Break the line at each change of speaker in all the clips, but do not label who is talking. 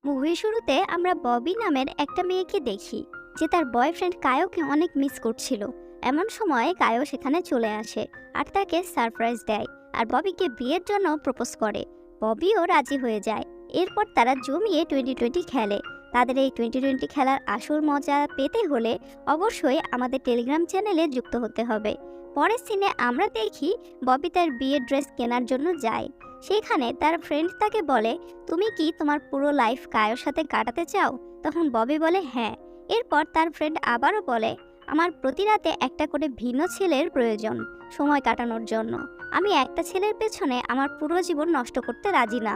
মুভির শুরুতে আমরা ববি নামের একটা মেয়েকে দেখি যে তার বয়ফ্রেন্ড কায়োকে অনেক মিস করছিল। এমন সময় কায়ো সেখানে চলে আসে আর তাকে সারপ্রাইজ দেয় আর ববিকে বিয়ের জন্য প্রপোজ করে। ববিও রাজি হয়ে যায়। এরপর তারা জমিয়ে 2020 খেলে। তাদের এই 2020 খেলার আসল মজা পেতে হলে অবশ্যই আমাদের টেলিগ্রাম চ্যানেলে যুক্ত হতে হবে। পরের সিনে আমরা দেখি ববি তার বিয়ের ড্রেস কেনার জন্য যায়। সেখানে তার ফ্রেন্ড তাকে বলে, তুমি কি তোমার পুরো লাইফ কায়োর সাথে কাটাতে চাও? তখন ববি বলে হ্যাঁ। এরপর তার ফ্রেন্ড আবারও বলে, আমার প্রতি রাতে একটা করে ভিন্ন ছেলের প্রয়োজন সময় কাটানোর জন্য। আমি একটা ছেলের পেছনে আমার পুরো জীবন নষ্ট করতে রাজি না।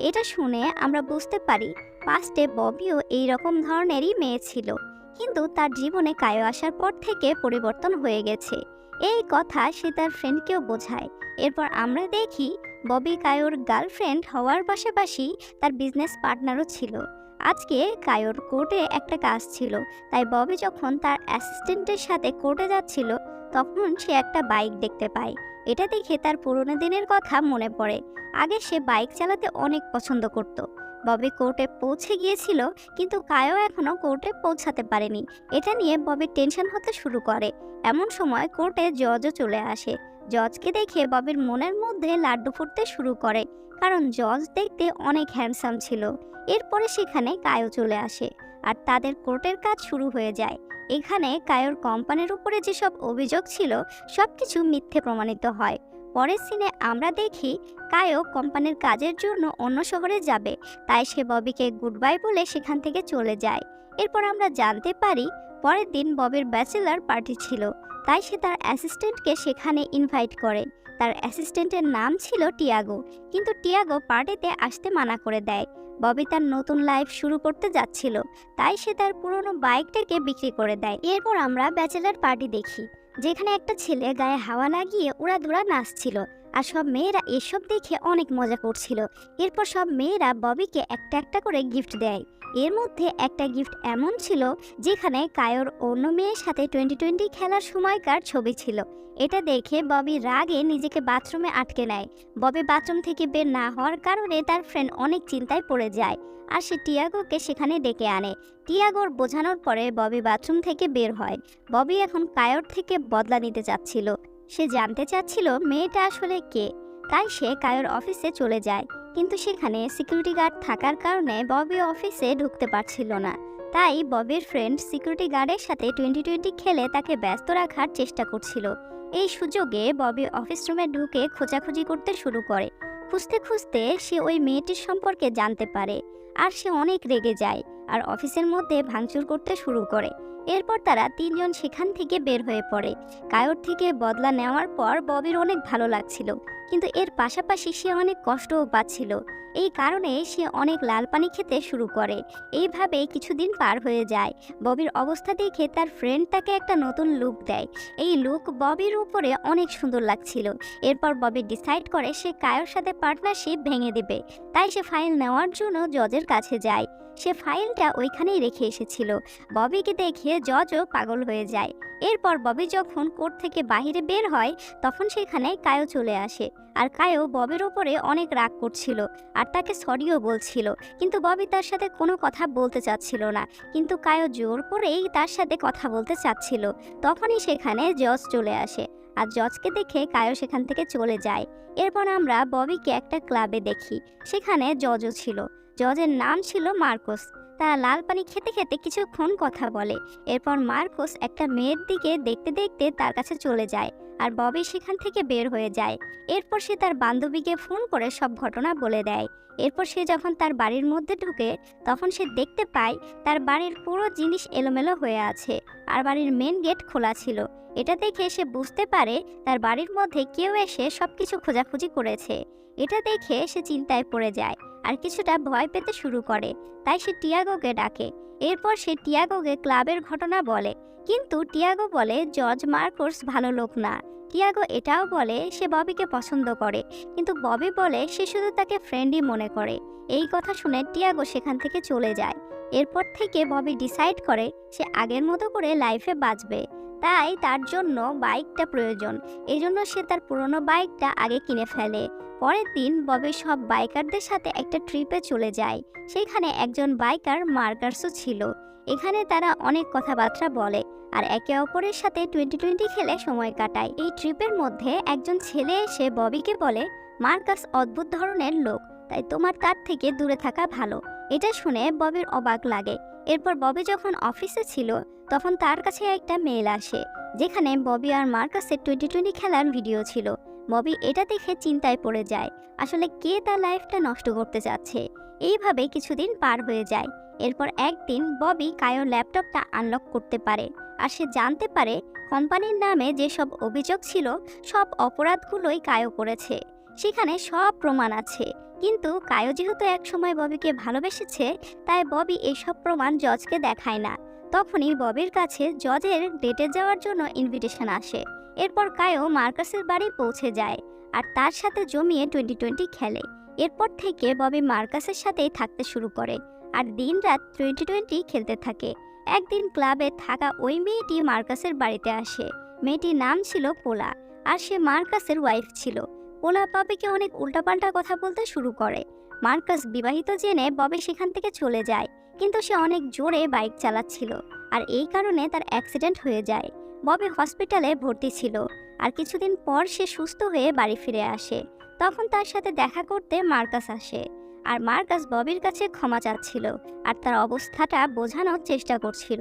এটা শুনে আমরা বুঝতে পারি পাস্টে ববিও এই রকম ধরনেরই মেয়ে ছিল, কিন্তু তার জীবনে কায়ো আসার পর থেকে পরিবর্তন হয়ে গেছে। এই কথা সে তার ফ্রেন্ডকেও বোঝায়। এরপর আমরা দেখি ববি কায়োর গার্লফ্রেন্ড হওয়ার পাশাপাশি তার বিজনেস পার্টনারও ছিল। আজকে কায়োর কোর্টে একটা কাজ ছিল, তাই ববি যখন তার অ্যাসিস্ট্যান্টের সাথে কোর্টে যাচ্ছিল তখন সে একটা বাইক দেখতে পায়। এটা দেখে তার পুরোনো দিনের কথা মনে পড়ে। আগে সে বাইক চালাতে অনেক পছন্দ করত। ববি কোর্টে পৌঁছে গিয়েছিল, কিন্তু কায়ো এখনো কোর্টে পৌঁছাতে পারেনি। এটা নিয়ে ববির টেনশন হতে শুরু করে। এমন সময় কোর্টে জজও চলে আসে। জজকে দেখে ববির মনের মধ্যে লাড্ডু ফুটতে শুরু করে, কারণ জজ দেখতে অনেক হ্যান্ডসাম ছিল। এরপরে সেখানে কায়ো চলে আসে আর তাদের কোর্টের কাজ শুরু হয়ে যায়। এখানে কায়োর কোম্পানির উপরে যেসব অভিযোগ ছিল সবকিছু মিথ্যে প্রমাণিত হয়। পরের সিনে আমরা দেখি কায়ো কোম্পানির কাজের জন্য অন্য শহরে যাবে, তাই সে ববিকে গুড বাই বলে সেখান থেকে চলে যায়। এরপর আমরা জানতে পারি পরের দিন ববির ব্যাচেলার পার্টি ছিল, তাই সে তার অ্যাসিস্ট্যান্টকে সেখানে ইনভাইট করে। তার অ্যাসিস্ট্যান্টের নাম ছিল টিয়াগো, কিন্তু টিয়াগো পার্টিতে আসতে মানা করে দেয়। ববি তার নতুন লাইফ শুরু করতে যাচ্ছিল, তাই সে তার পুরনো বাইকটাকে বিক্রি করে দেয়। এরপর আমরা ব্যাচেলার পার্টি দেখি, যেখানে একটা ছেলে গায়ে হাওয়া লাগিয়ে উড়াধুরা নাচছিল আর সব মেয়েরা এসব দেখে অনেক মজা করছিল। এরপর সব মেয়েরা ববিকে একটা একটা করে গিফট দেয়। এর মধ্যে একটা গিফট এমন ছিল যেখানে কায়োর অন্য মেয়ের সাথে 2020 খেলার সময়কার ছবি ছিল। এটা দেখে ববি রাগে নিজেকে বাথরুমে আটকে নেয়। ববি বাথরুম থেকে বের না হওয়ার কারণে তার ফ্রেন্ড অনেক চিন্তায় পড়ে যায় আর সে টিয়াগোকে সেখানে ডেকে আনে। টিয়াগোর বোঝানোর পরে ববি বাথরুম থেকে বের হয়। ববি এখন কায়োর থেকে বদলা নিতে চাচ্ছিল। সে জানতে চাচ্ছিল মেয়েটা আসলে কে, তাই সে কায়োর অফিসে চলে যায়। কিন্তু সেখানে সিকিউরিটি গার্ড থাকার কারণে ববি অফিসে ঢুকতে পারছিল না। তাই ববির ফ্রেন্ড সিকিউরিটি গার্ডের সাথে 2020 খেলে তাকে ব্যস্ত রাখার চেষ্টা করছিল। এই সুযোগে ববি অফিস রুমে ঢুকে খোঁজাখুঁজি করতে শুরু করে। খুঁজতে খুঁজতে সে ওই মেয়েটির সম্পর্কে জানতে পারে আর সে অনেক রেগে যায় আর অফিসের মধ্যে ভাঙচুর করতে শুরু করে। এরপর তারা তিনজন সেখান থেকে বের হয়ে পড়ে। কায়োর থেকে বদলা নেওয়ার পর ববির অনেক ভালো লাগছিল, কিন্তু এর পাশাপাশি সে অনেক কষ্টও পাচ্ছিল। এই কারণে সে অনেক লাল পানি খেতে শুরু করে। এইভাবে কিছুদিন পার হয়ে যায়। ববির অবস্থা দেখে তার ফ্রেন্ড তাকে একটা নতুন লুক দেয়। এই লুক ববির উপরে অনেক সুন্দর লাগছিল। এরপর ববি ডিসাইড করে সে কায়োর সাথে পার্টনারশিপ ভেঙে দেবে, তাই সে ফাইল নেওয়ার জন্য জজের কাছে যায়। সে ফাইলটা ওইখানেই রেখে এসেছিল। ববিকে দেখে জজও পাগল হয়ে যায়। এরপর ববি যখন কোর্ট থেকে বাইরে বের হয় তখন সেখানে কায়ো চলে আসে আর কায়ো ববির উপরে অনেক রাগ করছিল আর তাকে সরিও বলছিল, কিন্তু ববি তার সাথে কোনো কথা বলতে চাচ্ছিল না। কিন্তু কায়ো জোর করেই তার সাথে কথা বলতে চাচ্ছিল। তখনই সেখানে জজ চলে আসে আর জজকে দেখে কায়ো সেখান থেকে চলে যায়। এরপর আমরা ববিকে একটা ক্লাবে দেখি, সেখানে জজও ছিল। জজের নাম ছিল মার্কোস। তারা লাল পানি খেতে খেতে কিছুক্ষণ কথা বলে। এরপর মার্কোস একটা মেয়ের দিকে দেখতে দেখতে তার কাছে চলে যায় আর ববি সেখান থেকে বের হয়ে যায়। এরপর সে তার বান্ধবীকে ফোন করে সব ঘটনা বলে দেয়। এরপর সে যখন তার বাড়ির মধ্যে ঢুকে তখন সে দেখতে পায় তার বাড়ির পুরো জিনিস এলোমেলো হয়ে আছে আর বাড়ির মেন গেট খোলা ছিল। এটা দেখে সে বুঝতে পারে তার বাড়ির মধ্যে কেউ এসে সবকিছু খোঁজাখুঁজি করেছে। এটা দেখে সে চিন্তায় পড়ে যায় আর কিছুটা ভয় পেতে শুরু করে। তাই সে টিয়াগোকে ডাকে। এরপর সে টিয়াগোকে ক্লাবের ঘটনা বলে, কিন্তু টিয়াগো বলে জজ মার্কোস ভালো লোক না। টিয়াগো এটাও বলে সে ববিকে পছন্দ করে, কিন্তু ববি বলে সে শুধু তাকে ফ্রেন্ডই মনে করে। এই কথা শুনে টিয়াগো সেখান থেকে চলে যায়। এরপর থেকে ববি ডিসাইড করে সে আগের মতো করে লাইফে বাঁচবে। তাই তার জন্য বাইকটা প্রয়োজন। এজন্য সে তার পুরনো বাইকটা আগে কিনে ফেলে। পরের দিন ববি সব বাইকারদের সাথে একটা ট্রিপে চলে যায়। সেখানে একজন বাইকার মার্কাসও ছিল। এখানে তারা অনেক কথাবার্তা বলে আর একে অপরের সাথে 2020 খেলে সময় কাটায়। এই ট্রিপের মধ্যে একজন ছেলে এসে ববিকে বলে, মার্কাস অদ্ভুত ধরনের লোক, তাই তোমার তার থেকে দূরে থাকা ভালো। এটা শুনে ববির অবাক লাগে। এরপর ববি যখন অফিসে ছিল তখন তার কাছে একটা মেল আসে, যেখানে ববি আর মার্কাসের 2020 খেলার ভিডিও ছিল। ববি এটা দেখে চিন্তায় পড়ে যায়, আসলে কে তার লাইফটা নষ্ট করতে যাচ্ছে। এইভাবে কিছুদিন পার হয়ে যায়। এরপর একদিন ববি কায়োর ল্যাপটপটা আনলক করতে পারে আর সে জানতে পারে কোম্পানির নামে যেসব অভিযোগ ছিল সব অপরাধগুলোই কায়ো করেছে। সেখানে সব প্রমাণ আছে, কিন্তু কায়ো যেহেতু একসময় ববিকে ভালোবেসেছে তাই ববি এইসব প্রমাণ জজকে দেখায় না। তখনই ববির কাছে জজের ডেটে যাওয়ার জন্য ইনভিটেশন আসে। এরপর কায়ো মার্কাসের বাড়ি পৌঁছে যায় আর তার সাথে জমিয়ে 2020 খেলে। এরপর থেকে ববি মার্কাসের সাথেই থাকতে শুরু করে আর দিনরাত 2020 খেলতে থাকে। একদিন ক্লাবে থাকা ওই মেয়েটি মার্কাসের বাড়িতে আসে। মেয়েটির নাম ছিল পোলা আর সে মার্কাসের ওয়াইফ ছিল। পোলা ববিকে অনেক উল্টাপাল্টা কথা বলতে শুরু করে। মার্কাস বিবাহিত জেনে ববি সেখান থেকে চলে যায়, কিন্তু সে অনেক জোরে বাইক চালাচ্ছিল আর এই কারণে তার অ্যাক্সিডেন্ট হয়ে যায়। ববি হসপিটালে ভর্তি ছিল আর কিছুদিন পর সে সুস্থ হয়ে বাড়ি ফিরে আসে। তখন তার সাথে দেখা করতে মার্কাস আসে আর মার্কাস ববির কাছে ক্ষমা চাচ্ছিল আর তার অবস্থাটা বোঝানোর চেষ্টা করছিল।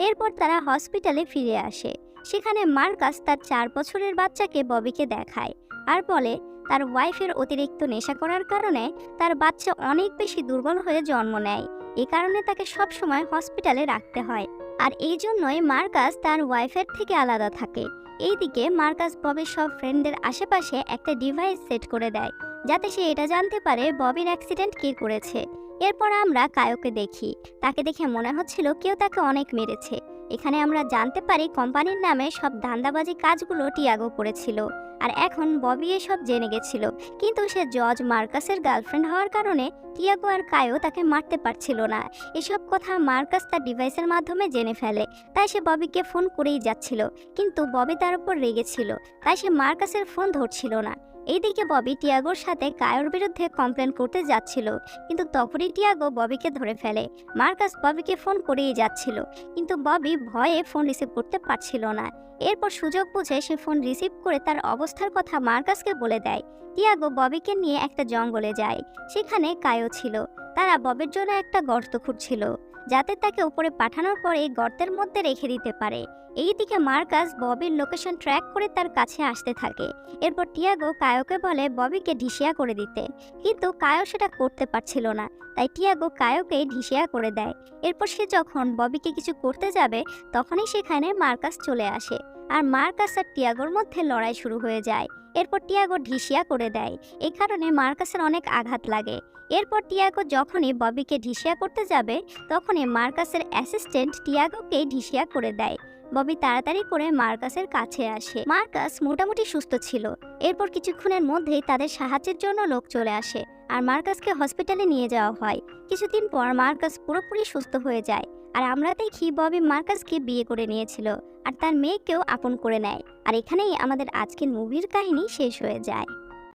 এরপর তারা হসপিটালে ফিরে আসে। সেখানে মার্কাস তার 4 বছরের বাচ্চাকে ববিকে দেখায় আর বলে তার ওয়াইফের অতিরিক্ত নেশা করার কারণে তার বাচ্চা অনেক বেশি দুর্বল হয়ে জন্ম নেয়। এ কারণে তাকে সব সময় হসপিটালে রাখতে হয় আর এই জন্যই মার্কাস তার ওয়াইফের থেকে আলাদা থাকে। এইদিকে মার্কাস ববির সব ফ্রেন্ডদের আশেপাশে একটা ডিভাইস সেট করে দেয় যাতে সে এটা জানতে পারে ববির অ্যাক্সিডেন্ট কে করেছে। এরপর আমরা কায়োকে দেখি। তাকে দেখে মনে হচ্ছিল কেউ তাকে অনেক মেরেছে। এখানে আমরা জানতে পারি কোম্পানির নামে সব ধান্দাবাজি কাজগুলো টিয়াগো করেছিল আর এখন ববি এসব জেনে গেছিল। কিন্তু সে জজ মার্কাসের গার্লফ্রেন্ড হওয়ার কারণে টিয়াগো আর কায়ো তাকে মারতে পারছিল না। এসব কথা মার্কাস তার ডিভাইসের মাধ্যমে জেনে ফেলে, তাই সে ববিকে ফোন করেই যাচ্ছিল, কিন্তু ববি তার উপর রেগেছিল তাই সে মার্কাসের ফোন ধরছিল না। এইদিকে ববি টিয়াগোর সাথে কায়োর বিরুদ্ধে কমপ্লেন করতে যাচ্ছিল, কিন্তু তখনই টিয়াগো ববিকে ধরে ফেলে। মার্কাস ববিকে ফোন করেই যাচ্ছিল, কিন্তু ববি ভয়ে ফোন রিসিভ করতে পারছিল না। এরপর সুযোগ বুঝে সে ফোন রিসিভ করে তার অবস্থার কথা মার্কাসকে বলে দেয়। টিয়াগো ববিকে নিয়ে একটা জঙ্গলে যায়। সেখানে কায়ো ছিল। তারা ববির জন্য একটা গর্ত খুঁড়ছিল যাতে তাকে উপরে পাঠানোর পরে এই গর্তের মধ্যে রেখে দিতে পারে। এইদিকে মার্কাস ববির লোকেশন ট্র্যাক করে তার কাছে আসতে থাকে। এরপর টিয়াগো কায়োকে বলে ববিকে ঢিসিয়া করে দিতে, কিন্তু কায়ো সেটা করতে পারছিল না, তাই টিয়াগো কায়োকে ঢিসিয়া করে দেয়। এরপর সে যখন ববিকে কিছু করতে যাবে তখনই সেখানে মার্কাস চলে আসে আর মার্কাস আর টিয়াগোর মধ্যে লড়াই শুরু হয়ে যায়। এরপর টিয়াগো ঢিসিয়া করে দেয়। এই কারণে মার্কাসের অনেক আঘাত লাগে। এরপর টিয়াগো যখনই ববিকে ঢিসিয়া করতে যাবে তখনই মার্কাসের অ্যাসিস্ট্যান্ট টিয়াগোকে ঢিসিয়া করে দেয়। ববি তাড়াতাড়ি করে মার্কাসের কাছে আসে। মার্কাস মোটামুটি সুস্থ ছিল। এরপর কিছুক্ষণের মধ্যেই তাদের সাহায্যের জন্য লোক চলে আসে আর মার্কাসকে হসপিটালে নিয়ে যাওয়া হয়। কিছুদিন পর মার্কাস পুরোপুরি সুস্থ হয়ে যায় আর আমরা দেখি ববি মার্কাসকে বিয়ে করে নিয়েছিল আর তার মেয়েকেও আপন করে নেয়। আর এখানেই আমাদের আজকের মুভির কাহিনী শেষ হয়ে যায়।